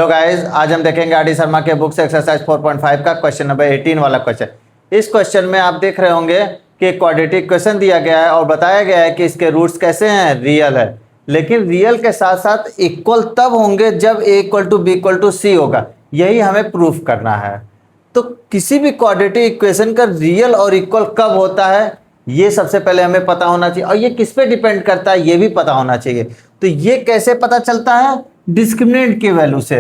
Hello guys, आज हम देखेंगे आर डी शर्मा के बुक्स एक्सरसाइज 4.5 का क्वेश्चन नंबर 18 वाला क्वेश्चन। इस क्वेश्चन में आप देख रहे होंगे कि क्वाड्रेटिक क्वेश्चन दिया गया है और बताया गया है कि इसके रूट्स कैसे हैं, रियल है। लेकिन रियल के साथ साथ इक्वल तब होंगे जब a equal to B equal to C होगा, यही हमें प्रूफ करना है। तो किसी भी क्वाड्रेटिक इक्वेशन का रियल और इक्वल कब होता है, ये सबसे पहले हमें पता होना चाहिए, और ये किस पे डिपेंड करता है ये भी पता होना चाहिए। तो ये कैसे पता चलता है? डिस्क्रिमिनेंट की वैल्यू से।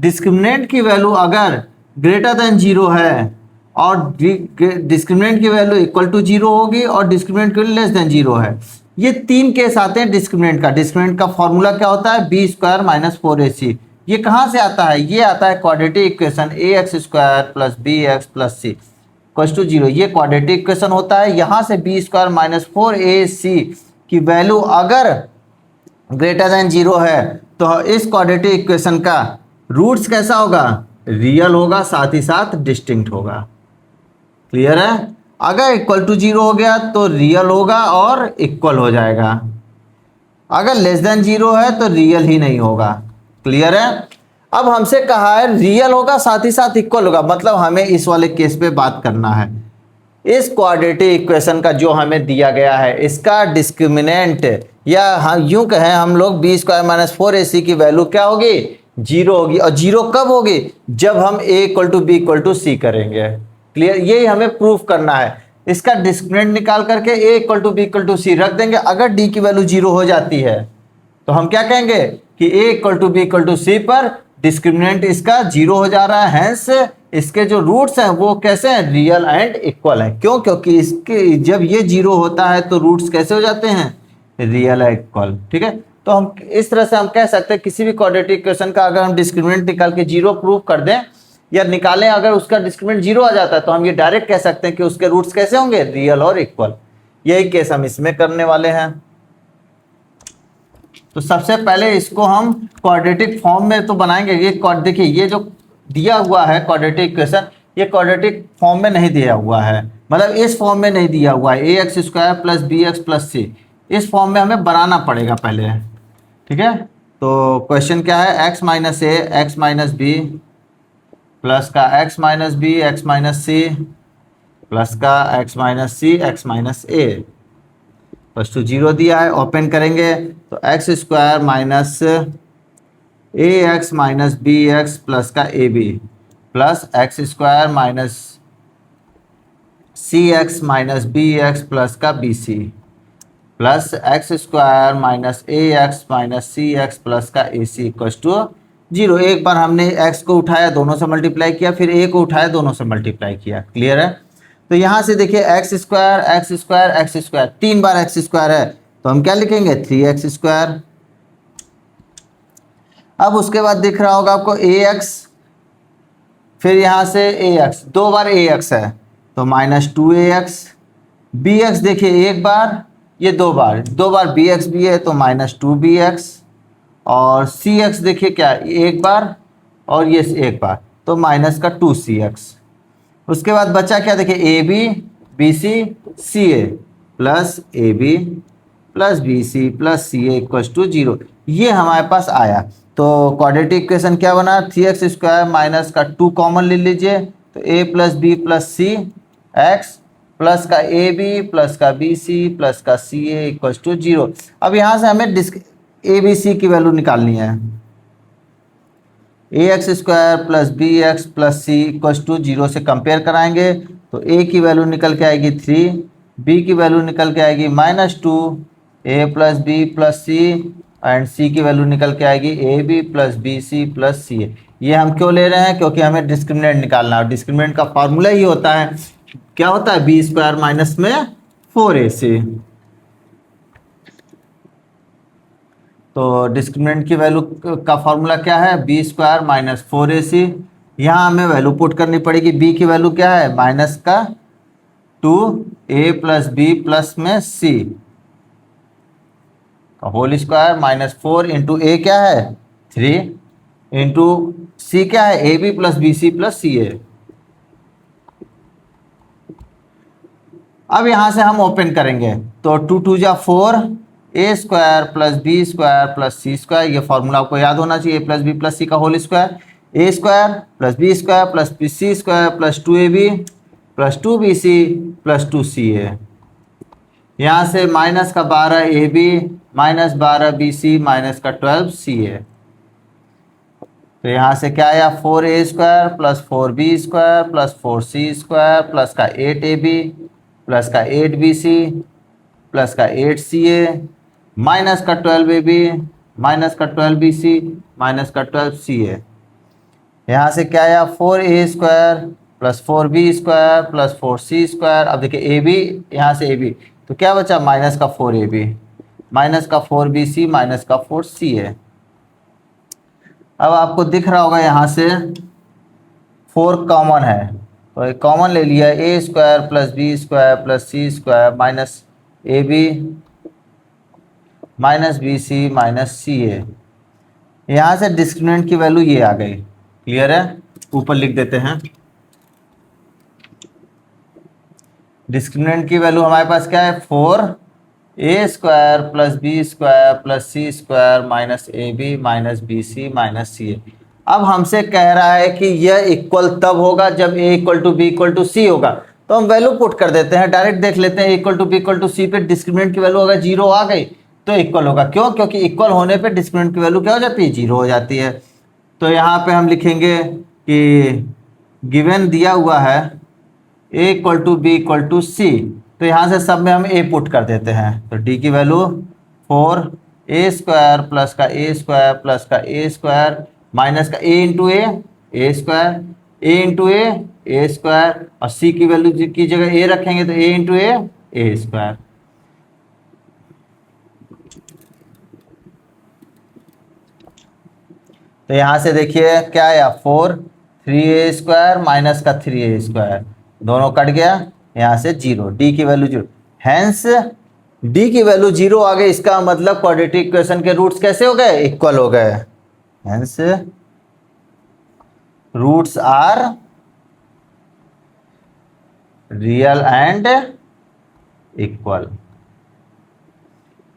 डिस्क्रिमिनेंट की वैल्यू अगर ग्रेटर देन 0 है और डिस्क्रिमिनेंट की वैल्यू इक्वल टू 0 होगी और डिस्क्रिमिनेंट की वैल्यू लेस देन 0 है। ये तीन केस आते हैं डिस्क्रिमिनेंट का। डिस्क्रिमिनेंट का फॉर्मूला क्या होता है? B square minus 4ac। ये कहाँ से आता है? ये आता है quadratic equation A X square plus B X plus C equals to 0। ये क्वाड्रेटिक इक्वेशन होता है। यहाँ से बी स्क्वायर माइनस 4ac की वैल्यू अगर ग्रेटर देन 0 है तो इस क्वाड्रेटिक इक्वेशन का रूट्स कैसा होगा? रियल होगा, साथ ही साथ डिस्टिंक्ट होगा। क्लियर है? अगर इक्वल टू 0 हो गया तो रियल होगा और इक्वल हो जाएगा। अगर लेस देन 0 है तो रियल ही नहीं होगा। क्लियर है? अब हमसे कहा है रियल होगा साथ ही साथ इक्वल होगा, मतलब हमें इस वाले केस पे बात करना है। इस क्वाड्रेटिक इक्वेशन का जो हमें दिया गया है इसका डिस्क्रिमिनेंट, या हम यूं कहें हम लोग बी स्क्वायर माइनस 4ac की वैल्यू क्या होगी? 0 होगी। और 0 कब होगी? जब हम a equal to B equal to C करेंगे। क्लियर? यही हमें प्रूफ करना है। इसका डिस्क्रिमिनेंट निकाल करके a equal to B equal to C रख देंगे। अगर d की वैल्यू 0 हो जाती है तो हम क्या कहेंगे कि a equal to B equal to C पर डिस्क्रिमिनेंट इसका 0 हो जा रहा है। हैंस इसके जो रूट्स हैं वो कैसे हैं? रियल एंड इक्वल हैं। क्यों? क्योंकि इसके जब ये 0 होता है तो रूट्स कैसे हो जाते हैं? रियल है, इक्वल। ठीक है, तो हम इस तरह से हम कह सकते हैं किसी भी क्वाड्रेटिक इक्वेशन का अगर हम डिस्क्रिमिनेंट निकाल के 0 प्रूफ कर दें या निकालें, अगर उसका डिस्क्रिमिनेंट 0 आ जाता है तो हम ये डायरेक्ट कह सकते हैं कि उसके रूट्स कैसे होंगे? रियल और इक्वल। यही केस हम इसमें करने वाले हैं। तो सबसे पहले इसको हम क्वाड्रेटिक फॉर्म में तो बनाएंगे। ये देखिए, ये जो दिया हुआ है क्वाड्रेटिक इक्वेशन, ये क्वाड्रेटिक फॉर्म में नहीं दिया हुआ है, मतलब इस फॉर्म में नहीं दिया हुआ है। A X square plus B X plus C, इस फॉर्म में हमें बनाना पड़ेगा पहले। ठीक है, तो क्वेश्चन क्या है? X minus A X minus B plus का X minus B X minus C plus का X minus C X minus A plus two 0 दिया है। ओपन करेंगे तो X square minus A X minus B X plus का A B plus X square minus C X minus B X plus का B C plus X square minus A X minus C X plus का ए सी equals to 0। एक बार हमने x को उठाया, दोनों से multiply किया, फिर a को उठाया, दोनों से मल्टीप्लाई किया। क्लियर है? तो यहाँ से देखिए x square x square x square, 3 बार एक्स स्क्वायर है तो हम क्या लिखेंगे? 3x square. अब उसके बाद दिख रहा होगा आपको ax, फिर यहाँ से ax, 2 बार ax है तो माइनस 2ax। bx देखिए एक बार, ये 2 बार, 2 बार bx भी है तो माइनस 2bx। और cx देखिए क्या, एक बार और ये एक बार तो माइनस का 2cx। उसके बाद बचा क्या? देखिए ab bc ca plus ab plus bc plus ca equals to 0। ये हमारे पास आया। तो क्वाड्रेटिक इक्वेशन क्या बना? 3x स्क्वायर माइनस का 2 कॉमन ले लीजिए तो a plus B plus C X plus का ए बी प्लस का बी सी प्लस का सी ए इक्वल्स टू 0। अब यहाँ से हमें ए बी सी की वैल्यू निकालनी है। A X square plus B X plus C equals to 0 से कंपेयर कराएंगे तो a की वैल्यू निकल के आएगी 3, b की वैल्यू निकल के आएगी minus 2, a plus B plus C and c की वैल्यू निकल के आएगी A B plus B C plus C A. ये हम क्यों ले रहे हैं? क्योंकि हमें डिस्क्रिमिनेंट निकालना है। डिस्क्रिमिनेंट का फॉर्मूला ही होता है, क्या होता है? बी स्क्वायर माइनस में 4ac। तो डिस्क्रिमिनेंट की वैल्यू का फॉर्मूला क्या है? B square minus 4ac। यहाँ हमें वैल्यू पुट करनी पड़ेगी। b की वैल्यू क्या है? माइनस का 2a प्लस बी प्लस में c whole square minus 4 into A क्या है? 3 इंटू सी क्या है? A B plus B C plus C A. अब यहाँ से हम ओपन करेंगे तो 2 2 जा 4 A square plus B square plus C square, ये फॉर्मूला आपको याद होना चाहिए, A plus B plus C का whole square, A square plus B square plus C square plus 2ab plus 2bc plus 2ca। यहाँ से माइनस का 12ab minus 12bc minus का 12ca, तो यहाँ से क्या आया 4a square plus 4b square plus 4c square plus का 8ab प्लस का 8bc प्लस का 8ca माइनस का 12ab माइनस का 12bc माइनस का 12ca। यहाँ से क्या आया 4a square plus 4b square plus 4c square. अब देखिए ab, यहाँ से ab, तो क्या बचा माइनस का 4ab माइनस का 4bc माइनस का 4ca। अब आपको दिख रहा होगा यहाँ से 4 कॉमन है, तो एक कॉमन ले लिया, A square plus B square plus C square minus A B minus B C minus C A. यहाँ से डिस्क्रिमिनेंट की वैल्यू ये आ गई। क्लियर है? ऊपर लिख देते हैं, डिस्क्रिमिनेंट की वैल्यू हमारे पास क्या है 4a square plus B square plus C square minus A B minus B C minus C A. अब हमसे कह रहा है कि यह इक्वल तब होगा जब a equal to B equal to C होगा, तो हम वैल्यू पुट कर देते हैं, डायरेक्ट देख लेते हैं equal to B equal to C पे डिस्क्रिमिनेंट की वैल्यू अगर 0 आ गई तो इक्वल होगा। क्यों? क्योंकि इक्वल होने पे डिस्क्रिमिनेंट की वैल्यू क्या हो जाती है 0 हो जाती है। तो यहाँ पे हम लिखेंगे कि गिवन दिया हुआ है a equal to B equal to C, तो यहाँ से सब में हम a पुट कर देते हैं, तो d की वैल्यू 4a स्क्वायर प्लस का a स्क्वायर प्लस का a स्क्वायर माइनस का a into A square, a into A square, और c की वैल्यू की जगह a रखेंगे तो a इंटू ए स्क्वायर। तो यहाँ से देखिए क्या आया 4 3a स्क्वायर माइनस का 3a स्क्वायर, दोनों कट गया, यहाँ से 0, d की वैल्यू 0, हैंस d की वैल्यू 0 आ गई। इसका मतलब क्वाड्रेटिक इक्वेशन के रूट्स कैसे हो गए? इक्वल हो गए। Hence roots are real and equal.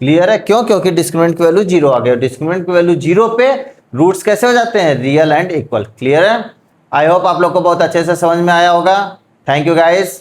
Clear है? क्यों? क्योंकि डिस्क्रिमिनेंट की वैल्यू 0 आ गई, डिस्क्रिमिनेंट की वैल्यू 0 पे रूट्स कैसे हो जाते हैं? Real and equal. क्लियर है? आई होप आप लोग को बहुत अच्छे से समझ में आया होगा। Thank you guys.